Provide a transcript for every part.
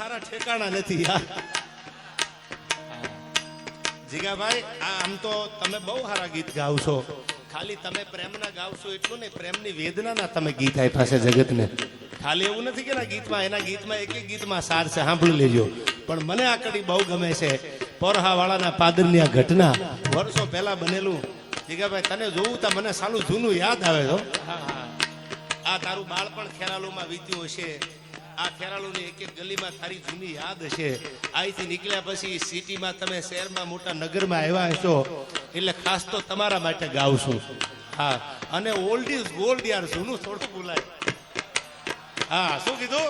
હારા ઠેકાણા નથી યાર. જીગાભાઈ આમ તો તમે બહુ સારા ગીત ગાવશો, ખાલી તમે પ્રેમના ગાવશો એટલું નહીં, પ્રેમની વેદનાના તમે ગીત આપ્યા છે જગતને. ખાલી એવું નથી કે એના ગીતમાં એક એક ગીતમાં સાર છે, સાંભળી લેજો. પણ મને આ કડી બહુ ગમે છે, પોરહાવાળાના પાદરની આ ઘટના વર્ષો પહેલા બનેલું. જીગાભાઈ તને જોવું તા મને સાલું જૂનું યાદ આવે છે. આ તારું બાળપણ ખેરાલુમાં વીત્યું હશે, આ ખેરાલુની એક એક ગલીમાં તારી જૂની યાદ હશે. અહીંથી નીકળ્યા પછી સિટીમાં તમે શહેરમાં મોટા નગરમાં આવ્યા હશો, એટલે ખાસ તો તમારા માટે ગાવશું. હા, અને ઓલ્ડ ઇઝ ગોલ્ડ યાર, જૂનું થોડું બોલાય. હા, શું કીધું?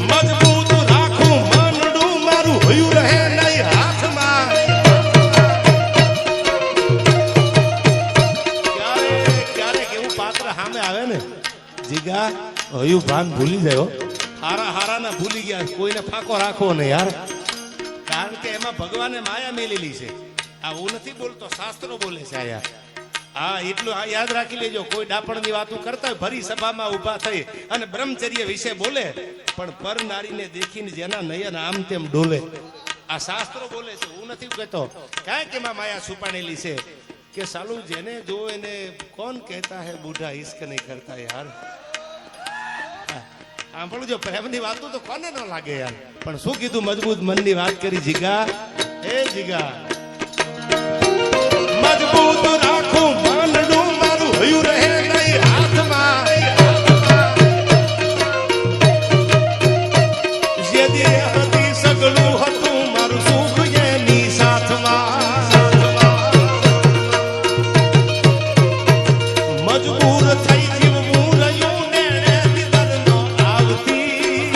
મજબૂત રાખું મનડું મારું હોયું રહે નહીં હાથમાં. ક્યારેક એવું પાત્ર સામે આવે ને જીગા, હયું ભાન ભૂલી જાય. હારા ના ભૂલી ગયા, કોઈને ફાંકો રાખવો ને યાર, કારણ કે એમાં ભગવાને માયા મેલેલી છે. આ હું નથી બોલતો, શાસ્ત્રો બોલે છે આ યાર. હા, એટલું આ યાદ રાખી લેજો. કોઈ ડાપણની વાતો કરતા હોય ભરી સભામાં ઉભા થઈ અને બ્રહ્મચર્ય વિશે બોલે, પણ પર નારીને દેખીને જેના નયન આમ તેમ ડોલે. આ શાસ્ત્રો બોલે છે, હું નથી કહેતો. કાંઈક એમાં માયા છુપાણેલી છે કે સાલું જેને જો એને કોણ કહેતા હે બુઢા ઇશ્ક નહીં કરતા યાર. સાંભળજો, પ્રેમની વાતો તો કોને ન લાગે યાર. પણ શું કીધું? મજબૂત મનની વાત કરી જીગા. એ જીગા, મજબૂત રાખું મનડું મારું હયું રહે નહીં હાથમાં. જે દેહથી સગળું હતું મારું સુખ એની સાથમાં. મજબૂર થઈ જીવવું રહ્યું ને દિલનો આવતી.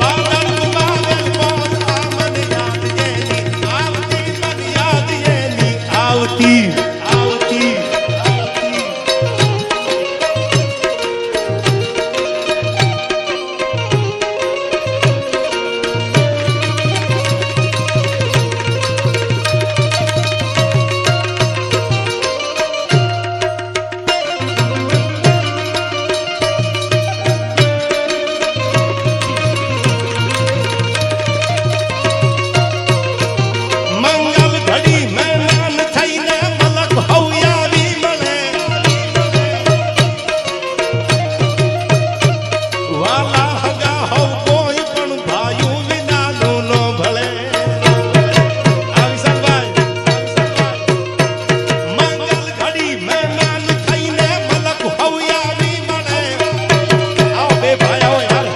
પાગલ ગુમાવે મોજ આ મન યાદ જેની આવતી, મન યાદ એની આવતી. મંગલ ઘડી મહેમાન થઈને મલક હવયાવી મળે. વાલા હગા હવ કોઈ પણ ભાયું વિનાનું નો ભળે. આ વિશાલભાઈ, મંગલ ઘડી મહેમાન થઈને મલક હવયાવી મળે. આવો બે ભાઈ આવો યાર.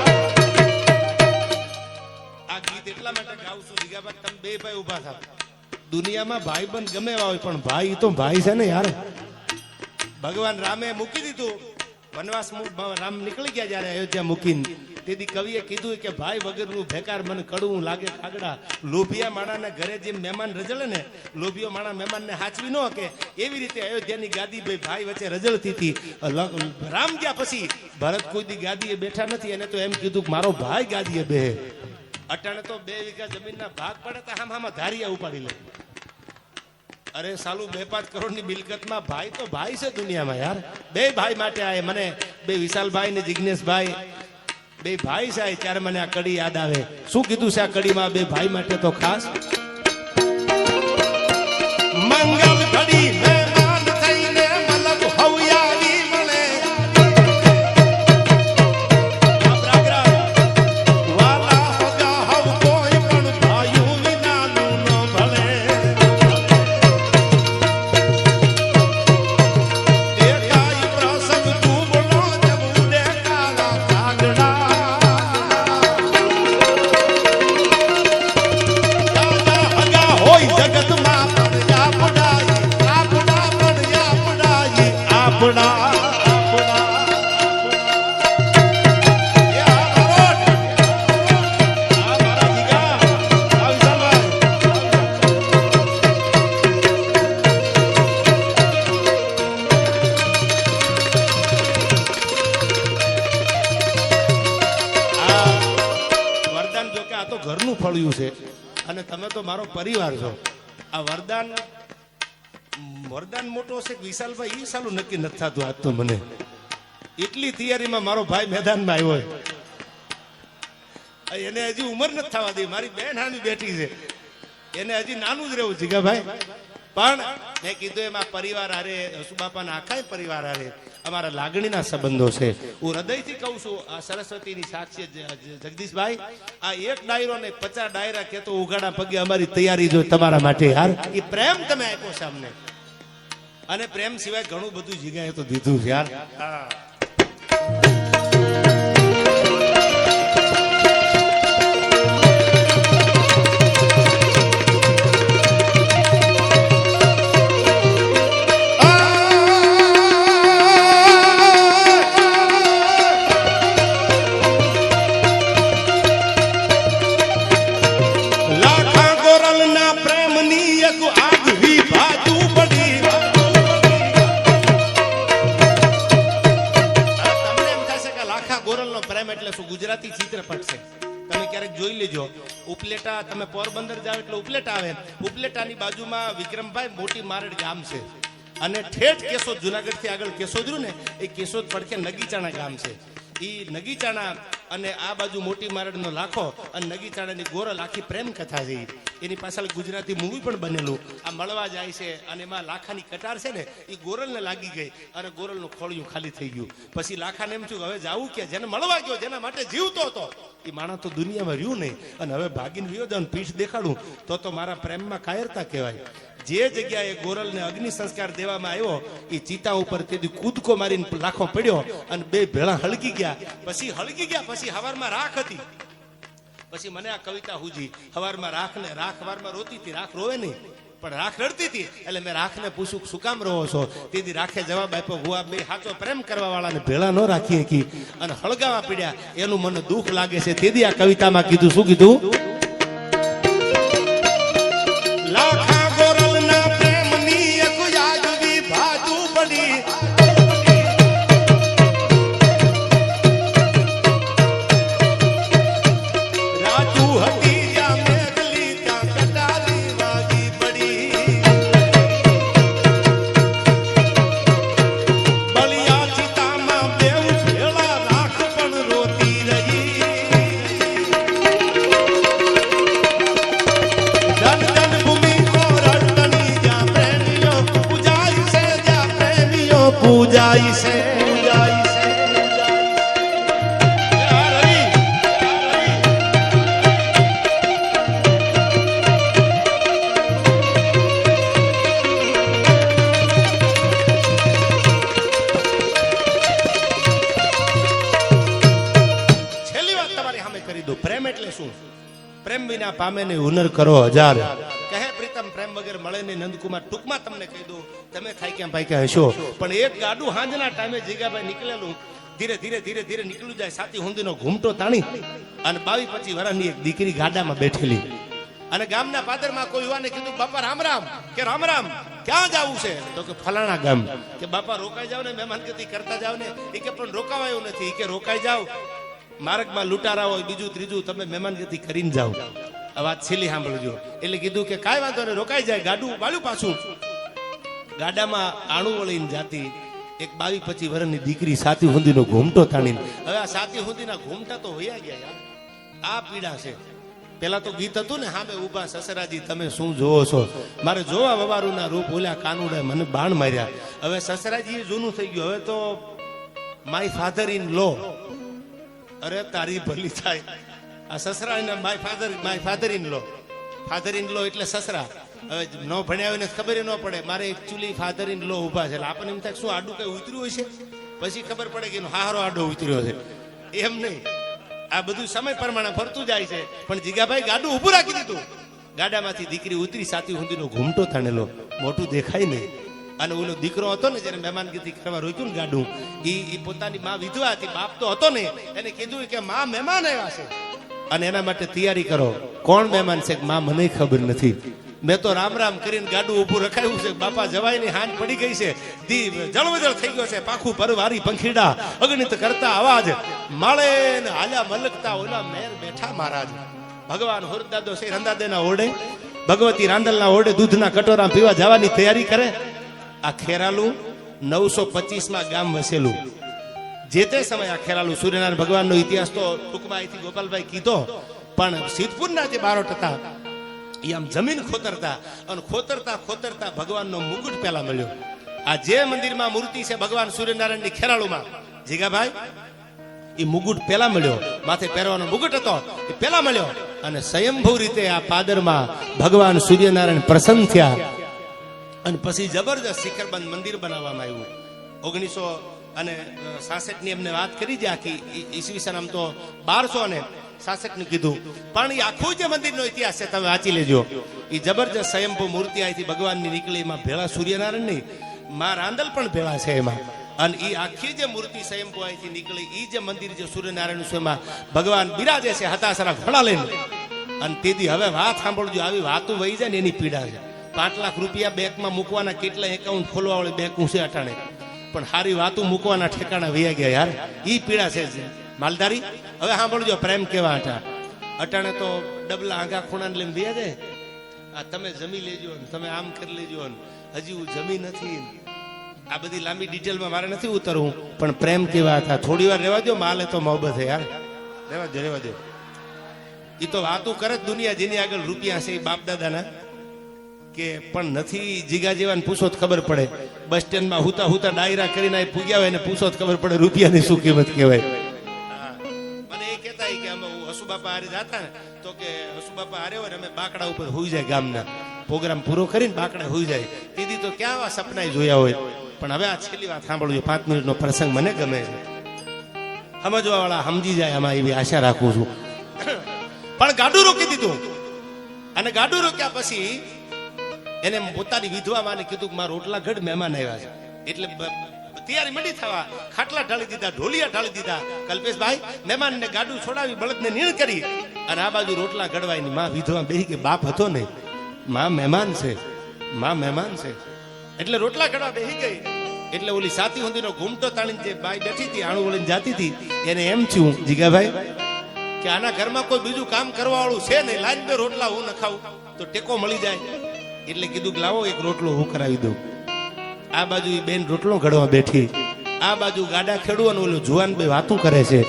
આ ગીત એટલા માટે ગાઉં છું જીગાભાઈ, તમે બે ભાઈ ઉભા થાવ. દુનિયામાં ભાઈ બંધ ગમે એવા હોય, પણ ભાઈ તો ભાઈ છે ને યાર. ભગવાન રામે મૂકી દીધું વનવાસ, રામ નીકળી ગયા જયારે અયોધ્યા મૂકીને, તેથી કવિએ કીધું કે ભાઈ વગરનું ભેકાર મને કડવું લાગે ખાગડા. લોભિયા માણાના ઘરે જેમ મહેમાન રજળે ને, લોભિયો માણા મહેમાનને હાચવી ન કે, એવી રીતે અયોધ્યાની ગાદી બે ભાઈ વચ્ચે રજળતી હતી. રામ ગયા પછી ભરત કોઈ દી ગાદીએ બેઠા નથી, એને તો એમ કીધું કે મારો ભાઈ ગાદીએ બેહે. અટાણે તો 2 વીઘા જમીનના ભાગ પડે તો આમાં ધારિયા ઉપાડી લે. અરે સાલું 2-5 કરોડની મિલકતમાં ભાઈ તો ભાઈ છે દુનિયામાં યાર. બે ભાઈ માટે આય મને, બે વિશાલભાઈ ને જિગ્નેશભાઈ, બે ભાઈ છે ત્યારે મને આ કડી યાદ આવે. શું કીધું છે આ કડીમાં બે ભાઈ માટે તો ખાસ? મંગલ ઘડી મહેમાન થઈને મલક હવયાવી મળે. વાલા હગા હવ કોઈ પણ ભાયું વિનાનું ન ભળે. દેખાય પ્રસંગ તુબડો જેમ ઉડે કાળા કાગડા. દાદા હગા હોય જગતમાં પણ આપડાઈ, આપડા પણ આપડાઈ, આપડા. વરદાન જો કે આ તો ઘરનું ફળ્યું છે અને તમે તો મારો પરિવાર છો. આ વરદાન મોરદાન મોટો છે કે વિશાલભાઈ એ સાલું નક્કી નથી થતું આજ તો મને એટલી તૈયારીમાં મારો ભાઈ મેદાનમાં આવ્યો એને હજી ઉંમર નથી થવા દે મારી બેન હાની બેઠી છે એને હજી નાનું જ રહેવું જીગાભાઈ પણ મેં કીધું એમાં પરિવાર હારે હસુબાપાના આખા પરિવાર હારે અમારા લાગણીના સંબંધો છે હું હૃદયથી કહું છું આ સરસ્વતીની સાક્ષી જગદીશભાઈ આ એક ડાયરો ને 50 ડાયરા કેતો ઉઘાડા પગે અમારી તૈયારી જો તમારા માટે યાર એ પ્રેમ તમે આપ્યો છે અમને અને પ્રેમ સિવાય ઘણું બધું જગ્યાએ તો દીધું છે યાર ગુજરાતી ચિત્રપટ છે તમે ક્યારેક જોઈ લેજો ઉપલેટા તમે પોરબંદર જાવ એટલે ઉપલેટા આવે ઉપલેટાની બાજુમાં વિક્રમભાઈ મોટી મારડ ગામ છે અને ઠેઠ કેશોદ જુનાગઢ થી આગળ કેશોદ રહ્યું ને એ કેશોદ પડખે નગીચાણા ગામ છે એ નગીચાણા અને આ બાજુ મોટી મારડનો લાખો અને નગીચાણાની ગોરલ આખી પ્રેમ કથા છે એની પાછળ ગુજરાતી મૂવી પણ બનેલું આ મળવા જાય છે અને એમાં લાખાની કટાર છે ને એ ગોરલને લાગી ગઈ અને ગોરલનું ખોળિયું ખાલી થઈ ગયું પછી લાખાને એમ થયું હવે જાવું કે જેને મળવા ગયો જેના માટે જીવતો હતો એ માણસ તો દુનિયામાં રહ્યું નહીં અને હવે ભાગીને વિયો જાવ પીઠ દેખાડું તો મારા પ્રેમમાં કાયરતા કહેવાય જે જગ્યાએ ગોરલને અગ્નિ સંસ્કાર દેવામાં આવ્યો એ ચિતા ઉપર તેથી કૂદકો મારીને લાખો પડ્યો અને બે ભેળા હળગી ગયા પછી હવારમાં રાખ હતી પછી મને આ કવિતા હુજી હવારમાં રાખ હવારમાં રોતી હતી રાખ રોવે નહીં પણ રાખ રડતી હતી એટલે મેં રાખને પૂછ્યું શું કામ રહો છો તેથી રાખે જવાબ આપ્યો હું આ બે સાચો પ્રેમ કરવા વાળાને ભેળા ન રાખી શકી અને હળગાવા પડ્યા એનું મને દુઃખ લાગે છે તેથી આ કવિતામાં કીધું શું કીધું લાખા ગોરલના પ્રેમની એક યાદવી ભાજુ પડી પૂજાઈ છે છેલ્લી વાત તમારી સામે કરી દો પ્રેમ એટલે શું પ્રેમ વિના પામે ને હુનર કરો હજાર કહે પ્રીતમ પ્રેમ વગર મળે ને નંદકુમાર ટૂંકમાં તમને કહી દઉં તમે ખાઈ ક્યાં પાઈ ક્યાં હશો પણ એક ગાડું હાંજના ટાઈમે જીગાભાઈ નીકળેલું ધીરે ધીરે ધીરે ધીરે નીકળ્યું જાય સાથી હુંદીનો ઘૂમટો તાણી અને 22-25 વર્ષની એક દીકરી ગાડામાં બેઠેલી અને ગામના પાદરમાં કોઈ યુવાને કીધું બાપા રામ રામ કે રામ રામ ક્યાં જવું છે તો કે ફલાણા ગામ કે બાપા રોકાઈ જાવ ને મહેમાનગતિ કરતા જાવ ને એ કે પણ રોકાવાયું નથી કે રોકાઈ જાવ માર્ગમાં લૂંટારા હોય બીજું ત્રીજું તમે મહેમાનગતિ કરીને જાઓ આ વાત છેલ્લી સાંભળજો એટલે કીધું કે કાંઈ વાંધો ને રોકાઈ જાય ગાડું વાળ્યું પાછું ગાડામાં આણું વળીને જાતી એક 22-25 વર્ષની દીકરી સાતી હુંદીનો ઘૂમટો તાણીને હવે આ સાતી હુંદીના ઘૂમટા તો વયા ગયા યાર આ પીડા છે પેલા તો ગીત હતું ને સામે ઉભા સસરાજી તમે શું જોવો છો મારે જોવા વવારુના રૂપ ઓલ્યા કાનુડે મને બાણ માર્યા હવે સસરાજી જૂનું થઈ ગયું હવે તો માય ફાધર ઇન લો અરે તારી ભલી થાય આ સસરા માય ફાધર ઇન લો એટલે સસરા હવે ન ભણ્યા હોય ને ખબર ન પડે મારે એકચ્યુઅલી ફાધર ઇન લો ઉભા છે એટલે આપણને એમ થાય શું આડું કઈ ઉતર્યું હોય છે પછી ખબર પડે કે હારો આડો ઉતર્યો છે એમ નહીં આ બધું સમય પ્રમાણે ફરતું જાય છે પણ જીગાભાઈ ગાડું ઊભું રાખી દીધું ગાડામાંથી દીકરી ઉતરી સાથી હુંદીનો ઘૂમટો તાણેલો મોટું દેખાય નહીં અને ઓલો દીકરો હતો ને જેને મહેમાનગતિ કરવા રોક્યું ને ગાડું એ પોતાની માં વિધવા હતી બાપ તો હતો ને એને કીધું કે માં મહેમાન આવ્યા છે અને એના માટે તૈયારી કરો કોણ મહેમાન છે માં મને ખબર નથી મેં તો રામ રામ કરીને ગાડું ઊભું રખાયું છે બાપા જવાય ની હાંજ પડી ગઈ છે જળવજળ થઈ ગયો છે પાખું પરવારી પંખીડા અગણિત કરતા અવાજ માળે ને હાલ્યા મલકતા ઓલા મેર બેઠા મહારાજ ભગવાન હુરદાદો છે રંદાદેના ઓરડે ભગવતી રાંદલના ઓરડે દૂધના કટોરા પીવા જવાની તૈયારી કરે આ ખેરાલુ 925 ગામ વસેલું. જે તે સમય આ ખેરાલુ સૂર્યનારાયણ ભગવાનનો ઇતિહાસ તો ટૂંકમાં અહીંથી ગોપાલભાઈ કીધો, પણ સિદ્ધપુરના જે બારોટ હતા એ આમ જમીન ખોતરતા અને ખોતરતા ભગવાનનો મુકુટ પેલા મળ્યો. આ જે મંદિરમાં મૂર્તિ છે ભગવાન સૂર્યનારાયણની ખેરાલુમાં, જીગાભાઈ, એ મુકુટ પેલા મળ્યો. માથે પહેરવાનો મુકુટ હતો એ પેલા મળ્યો. અને સ્વયંભૂ રીતે આ પાદરમાં ભગવાન સૂર્યનારાયણ પ્રસન્ન થયા અને પછી જબરજસ્ત શિખરબંધ મંદિર બનાવવામાં આવ્યું. 1966 ની એમને વાત કરી છે આખી, ઈસવીસન આમ તો 1266 નું કીધું, પણ એ આખું જે મંદિરનો ઇતિહાસ છે તમે વાંચી લેજો. એ જબરજસ્ત સ્વયંભૂ મૂર્તિ અહીંથી ભગવાનની નીકળી, એમાં ભેળા સૂર્યનારાયણ નહીં, માં રાંદલ પણ ભેળા છે એમાં. અને એ આખી જે મૂર્તિ સ્વયંભૂ અહીંથી નીકળી, એ જે મંદિર જે સૂર્યનારાયણ છે એમાં ભગવાન બિરાજે છે હતાસરા ઘોડા લઈને. અને તેથી હવે વાત સાંભળજો, આવી વાતો વહી જાય ને એની પીડા છે. 5 લાખ રૂપિયા બેંકમાં મૂકવાના કેટલા એકાઉન્ટ ખોલવા વાળી બેંક છે અટાણે, પણ સારી વાતો મૂકવાના ઠેકાણા વૈયા ગયા યાર, ઈ પીડા છે માલધારી. હવે સાંભળજો પ્રેમ કેવા અટાણે તો ડબલા આંગા ખૂણા લઈને વૈયા જાય. આ તમે જમી લેજો ને તમે આમ કરી લેજો ને હજી હું જમી નથી. આ બધી લાંબી ડિટેલમાં મારે નથી ઉતરવું, પણ પ્રેમ કેવા હતા થોડી વાર રહેવા દો. માલે તો મોહબ્બત છે યાર, રહેવા દો. એ તો વાતો કરે જ દુનિયા જેની આગળ રૂપિયા છે એ બાપ દાદાના, કે પણ નથી જીગા જેવાને પૂછો તો ખબર પડે. બસ સ્ટેન્ડમાં હુતા ડાયરા કરીને પૂગ્યા હોય ને પૂછો તો ખબર પડે રૂપિયાની શું કિંમત કહેવાય. મને એ કહેતા કે અમે હસુબાપા હારે જાતા ને તો કે હસુબાપા હારે હોય ને અમે બાકડા ઉપર હોઈ જાય, ગામના પ્રોગ્રામ પૂરો કરીને બાકડા હોઈ જાય. દીદી તો ક્યાં આવા સપના જોયા હોય. પણ હવે આ છેલ્લી વાત સાંભળજો, 5 મિનિટનો પ્રસંગ મને ગમે છે, સમજવા વાળા સમજી જાય એમાં એવી આશા રાખું છું. પણ ગાડું રોકી દીધું, અને ગાડું રોક્યા પછી એને પોતાની વિધવા માને કીધું કે મારા રોટલા ઘડ મહેમાન આવ્યા છે. એટલે તૈયારી મંડી થવા, ખાટલા ઢાળી દીધા, ઢોલિયા ઢાળી દીધા. કલ્પેશભાઈ મહેમાનને ગાડું છોડાવી બળદને નીણ કરી, અને આ બાજુ રોટલા ઘડવાયની માં વિધવા બેહી કે બાપ હતો ને, માં મહેમાન છે, માં મહેમાન છે. એટલે રોટલા ઘડવા બેહી ગઈ. એટલે ઓલી સાતી હુંદીનો ઘૂમટો તાણીને જે બાઈ બેઠી હતી આણું વળીને જાતી હતી, એને એમ થયું જીગાભાઈ કે આના ઘરમાં કોઈ બીજું કામ કરવા વાળું છે નહીં, લાઈન બે રોટલા હું ન ખાઉં તો ટેકો મળી જાય. એટલે કીધું કે લાવો એક રોટલો હું કરાવી દઉં. આ બાજુ એ બેન રોટલો ઘડવા બેઠી, આ બાજુ ગાડા ખેડવું અને ઓલું જુવાન બે વાતું કરે છે.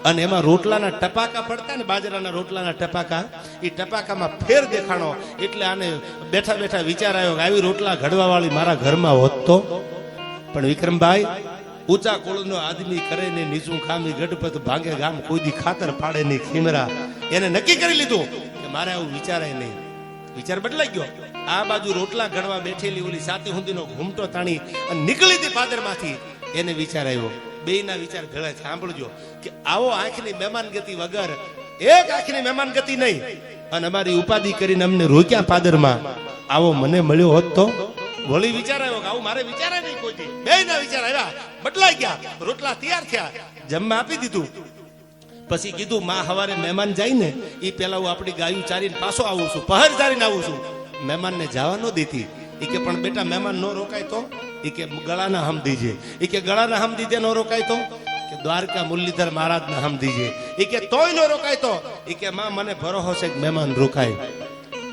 અને એમાં રોટલાના ટપાકા પડતા ને, બાજરાના રોટલાના ટપાકા, એ ટપાકામાં ફેર દેખાણો. એટલે આને બેઠા બેઠા વિચાર આવ્યો કે આવી રોટલા ઘડવા વાળી મારા ઘરમાં હોત તો. પણ વિક્રમભાઈ, ઊંચા કોળનો આદમી કરે ને નીચું ખામી ગઢપત ભાંગે ગામ, કોઈ દી ખાતર પાડે નહીં ખીમરા. એને નક્કી કરી લીધું કે મારે આવું વિચારાય નહીં. વિચાર બદલાઈ ગયો. આ બાજુ રોટલા ઘડવા બેઠેલી ઓલી સાતી હુંદીનો ઘૂમટો તાણી અને નીકળી હતી પાદરમાંથી. એને વિચાર આવ્યો, બેયના વિચાર ભેળા. સાંભળજો કે આવો આંખની મહેમાન ગતિ વગર, એક આંખની મહેમાન ગતિ નહીં, અને અમારી ઉપાધિ કરીને અમને રોક્યા પાદરમાં, આવો મને મળ્યો હોત તો. વળી વિચાર આવ્યો કે આવું મારે વિચારે નહીં કોઈ. બેયના વિચાર આવ્યા, બદલાઈ ગયા. રોટલા તૈયાર થયા, જમવા આપી દીધું. પછી કીધું માં હવારે મહેમાન જાય ને એ પેલા હું આપણી ગાયું ચારીને પાછો આવું છું, પહર ચારીને આવું છું. મહેમાનને જવા ન દેતી. એ કે પણ બેટા મહેમાન નો રોકાય તો? એ કે ગળાના હમ દીજે. એ કે ગળાના હમ દીજે નો રોકાય તો? કે દ્વારકા મુરલીધર મહારાજના હમ દીજે. એ કે તોય નો રોકાય તો? એ કે માં મને ભરોસો છે કે મહેમાન રોકાય.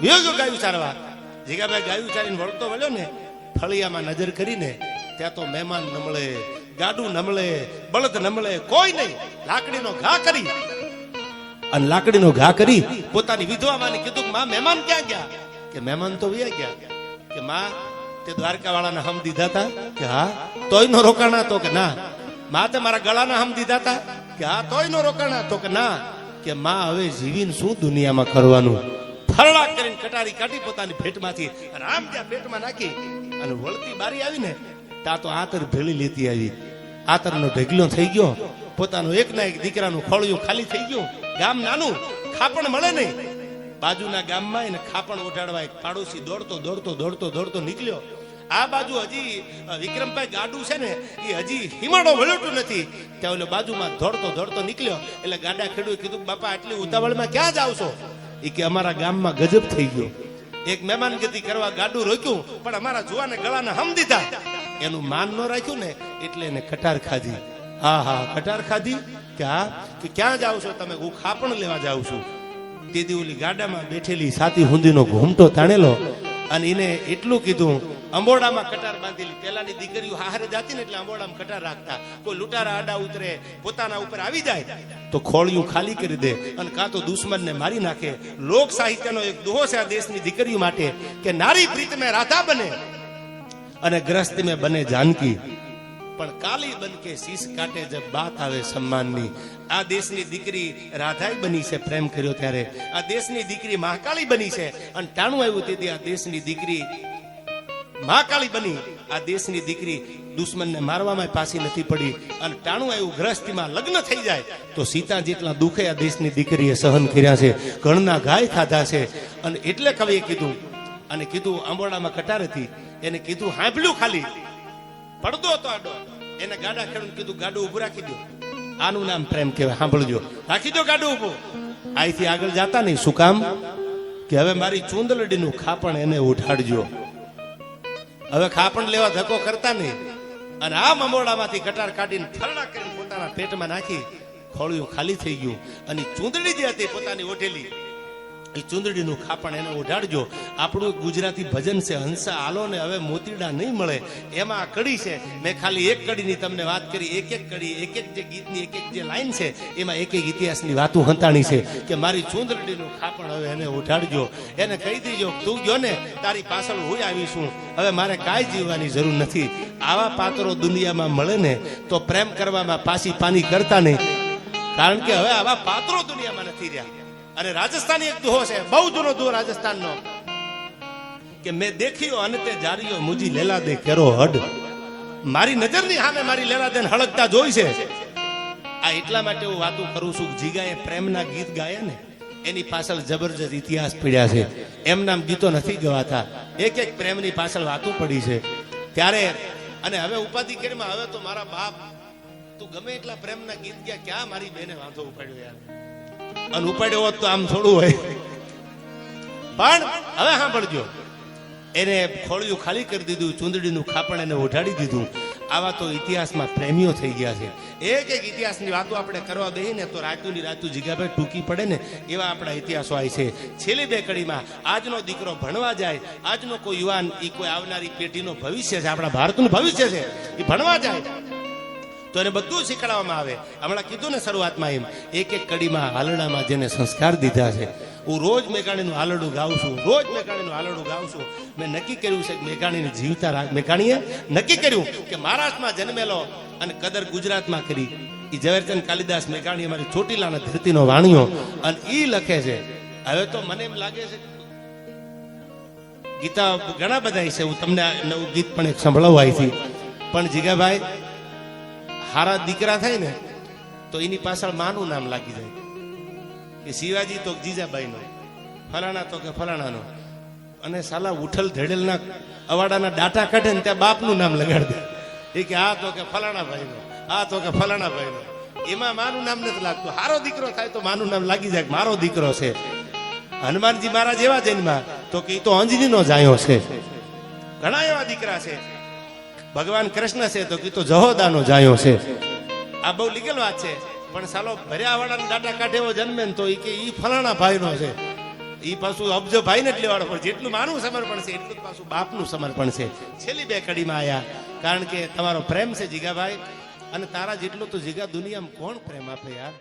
વિયો ગાયું ચારવા. જીગાભાઈ ગાયું ચારીને વળતો વળ્યો ને, ફળિયામાં નજર કરીને ત્યાં તો મહેમાન ન મળે, ગાડું ન મળે, બળદ ન મળે, કોઈ નહીં. લાકડીનો ઘા કરી, અને લાકડીનો ઘા કરી પોતાની વિધવા માને કીધું કે માં મહેમાન ક્યાં ગયા? કે મહેમાન તો વ્યા ગયા. કે માં તે દ્વારકા વાળાના હમ દીધા હતા? કે હા. તોય નો રોકાણા? તો કે ના. માં તે મારા ગળાના હમ દીધા હતા? કે હા. તોય નો રોકાણા? તો કે ના. કે માં હવે જીવીને શું દુનિયામાં કરવાનું? ફરડા કરીને કટારી કાઢી પોતાની ભેટમાંથી રામ ત્યાં પેટમાં નાખી, અને વળતી બારી આવી ને ત્યાં તો આતર ભેળી લેતી આવી. આતરનો ઢગલો થઈ ગયો. પોતાનું એક ના એક દીકરાનું ખોળિયું ખાલી થઈ ગયું. ગામ નાનું, ખાપણ મળે નહીં. બાજુના ગામમાં એને ખાપણ ઓઢાડવા એક પાડોશી દોડતો નીકળ્યો. આ બાજુ હજી વિક્રમભાઈ ગાડું છે ને એ હજી હિમાડો વળ્યોતું નથી. ત્યાં ઓલો બાજુમાં દોડતો નીકળ્યો. એટલે ગાડા ખેડૂએ કીધું બાપા આટલી ઉતાવળમાં ક્યાં જાવ છો? એ કે અમારા ગામમાં ગજબ થઈ ગયો. એક મહેમાન ગતિ કરવા ગાડું રોક્યું, પણ અમારા જુવાને ગળાના હમ દીધા. એનું માન ન રાખ્યું ને એટલે એને કટાર ખાધી. હા કટાર ખાધી. કે હા. કે ક્યાં જાવ છો તમે? હું ખાપણ લેવા જાઉં છું. તેથી ઓલી ગાડામાં બેઠેલી સાતી હુંદીનો ઘૂમટો તાણેલો અને એને એટલું કીધું, અંબોડામાં કટાર બાંધેલી. પેલાની દીકરીઓ હારે જાતી ને એટલે અંબોડામાં કટાર રાખતા. કોઈ લૂંટારા આડા ઉતરે, પોતાના ઉપર આવી જાય તો ખોળિયું ખાલી કરી દે અને કાં તો દુશ્મનને મારી નાખે. લોક સાહિત્યનો એક દોહો છે આ દેશની દીકરીઓ માટે કે નારી પ્રીત મેં રાધા બને અને ગ્રસ્ત મેં બને જાનકી, પણ કાલી બન કે શીશ કાટે જબ બાત આવે સન્માનની. આ દેશની દીકરી રાધાઈ બની છે પ્રેમ કર્યો ત્યારે. આ દેશની દીકરી મહાકાળી બની છે અને ટાણું આવ્યું તેથી આ દેશની દીકરી મહાકાળી બની. આ દેશની દીકરી દુશ્મનને મારવામાં પાછી નથી પડી અને ટાણું આવ્યું ગ્રસ્તીમાં લગ્ન થઈ જાય તો સીતા જેટલા દુઃખે આ દેશની દીકરીએ સહન કર્યા છે, ઘણના ગાય ખાધા છે. અને એટલે કવિએ કીધું અને કીધું આંબોડામાં કટાર હતી એને કીધું સાંભળ્યું ખાલી પડદો હતો આડો, એને ગાડા ખેડૂત કીધું ગાડું ઉભું રાખી દો. આનું નામ પ્રેમ કહેવાય. સાંભળજો, રાખી દો ગાડું ઉભું. અહીંથી આગળ જાતા નહીં. શું કામ? કે હવે મારી ચૂંદલડીનું ખાપણ એને ઉઠાડજો. હવે ખાપણ લેવા ધક્કો કરતા નહીં. અને આ મંબોડામાંથી કટાર કાઢીને ફરડા કરીને પોતાના પેટમાં નાખી ખોળિયું ખાલી થઈ ગયું. અને ચૂંદડી જે હતી પોતાની ઓઢેલી એ ચૂંદડીનું ખાપણ એને ઉઢાડજો. આપણું ગુજરાતી ભજન છે હંસા આલો ને હવે મોતીડા નહીં મળે, એમાં આ કડી છે. મેં ખાલી એક કડીની તમને વાત કરી. એક એક કડી, એક એક જે ગીતની એક એક જે લાઈન છે એમાં એક એક ઇતિહાસની વાતો હંતાણી છે કે મારી ચૂંદડીનું ખાપણ હવે એને ઉઢાડજો. એને કહી દીજો તું ગયો ને તારી પાછળ હું આવીશું, હવે મારે કાંઈ જીવવાની જરૂર નથી. આવા પાત્રો દુનિયામાં મળે ને તો પ્રેમ કરવામાં પાછી પાની કરતા નહીં, કારણ કે હવે આવા પાત્રો દુનિયામાં નથી રહ્યા. અને રાજસ્થાની એક દોહો છે, બહુ જૂનો દોહો રાજસ્થાનનો કે મેં દેખ્યો અને તે જારીઓ મુજી લેલા દે કેરો હડ. મારી નજરની સામે મારી લેલા દે હળકતા જોઈ છે. આ એટલા માટે હું વાતું કરું છું કે જીગાએ પ્રેમના ગીત ગાયા ને એની પાછળ જબરજસ્ત ઇતિહાસ પડ્યા છે. એમના ગીતો નથી ગવાતા, એક એક પ્રેમની પાછળ વાતું પડી છે. ત્યારે અને હવે ઉપાધિ કરીમાં હવે તો મારા બાપ તું ગમે એટલા પ્રેમના ગીત ગયા, ક્યાં મારી બેને વાંધો ઉપાડ્યો યાર. અને ઉપાડ્યો હોત તો આમ થોડું હોય. પણ હવે સાંભળજો, એને ખોળિયું ખાલી કરી દીધું, ચૂંદડીનું ખાપણ એને ઉઢાડી દીધું. આવા તો ઇતિહાસમાં પ્રેમીઓ થઈ ગયા છે. એક એક ઇતિહાસની વાતો આપણે કરવા દઈએ ને તો રાતુની રાતું જીગાભાઈ ટૂંકી પડે ને એવા આપણા ઇતિહાસો આવે છે. છેલ્લી બે કડીમાં આજનો દીકરો ભણવા જાય, આજનો કોઈ યુવાન એ કોઈ આવનારી પેઢીનો ભવિષ્ય છે, આપણા ભારતનું ભવિષ્ય છે, એ ભણવા જાય તો એને બધું શીખવાડવામાં આવે. હમણાં કીધું ને શરૂઆતમાં એમ એક એક કડીમાં હાલડામાં જેને સંસ્કાર દીધા છે. હું રોજ મેઘાણીનું હાલડું ગાઉં છું, રોજ મેઘાણીનું હાલડું ગાઉં છું. મેં નક્કી કર્યું છે કે મેઘાણીને જીવતા રાખ. મેઘાણીએ નક્કી કર્યું કે મહારાષ્ટ્રમાં જન્મેલો અને કદર ગુજરાતમાં કરી. એ ઝવેરચંદ કાલિદાસ મેઘાણી અમારી ચોટીલાના ધરતીનો વાણિયો અને એ લખે છે. હવે તો મને એમ લાગે છે ગીતા ઘણા બધા છે, હું તમને નવું ગીત પણ એક સંભળાવું અહીંથી. પણ જીગાભાઈ હારા દીકરા થાય ને તો એની પાછળ માનું નામ લાગી જાય કે શિવાજી તો જીજાબાઈનો, ફલાણા તો કે ફલાણાનો. અને સાલા ઉઠલ ધેડેલના અવાડાના ડાટા કાઢે ને ત્યાં બાપનું નામ લગાડી દે એ કે આ તો કે ફલાણા ભાઈનો, આ તો કે ફલાણા ભાઈનો. એમાં માનું નામ નથી લાગતું. હારો દીકરો થાય તો માનું નામ લાગી જાય મારો દીકરો છે. હનુમાનજી મહારાજ એવા જન્મા તો કે એ તો અંજનીનો જાયો છે. ઘણા એવા દીકરા છે. ભગવાન કૃષ્ણ છે તો કીધું જહોદાનો જાયો છે. આ બહુ લીગલ વાત છે. પણ સાલો ભર્યા વાળાના ડાટા કાઢે એવો જન્મે ને તો એ કે ઈ ફલાણા ભાઈનો છે. એ પાછું અબજો ભાઈ ને જ લેવાડો પડે. જેટલું માનું સમર્પણ છે એટલું પાછું બાપનું સમર્પણ છે. છેલ્લી બે કડીમાં આયા કારણ કે તમારો પ્રેમ છે જીગાભાઈ, અને તારા જેટલો તો જીગા દુનિયામાં કોણ પ્રેમ આપે યાર.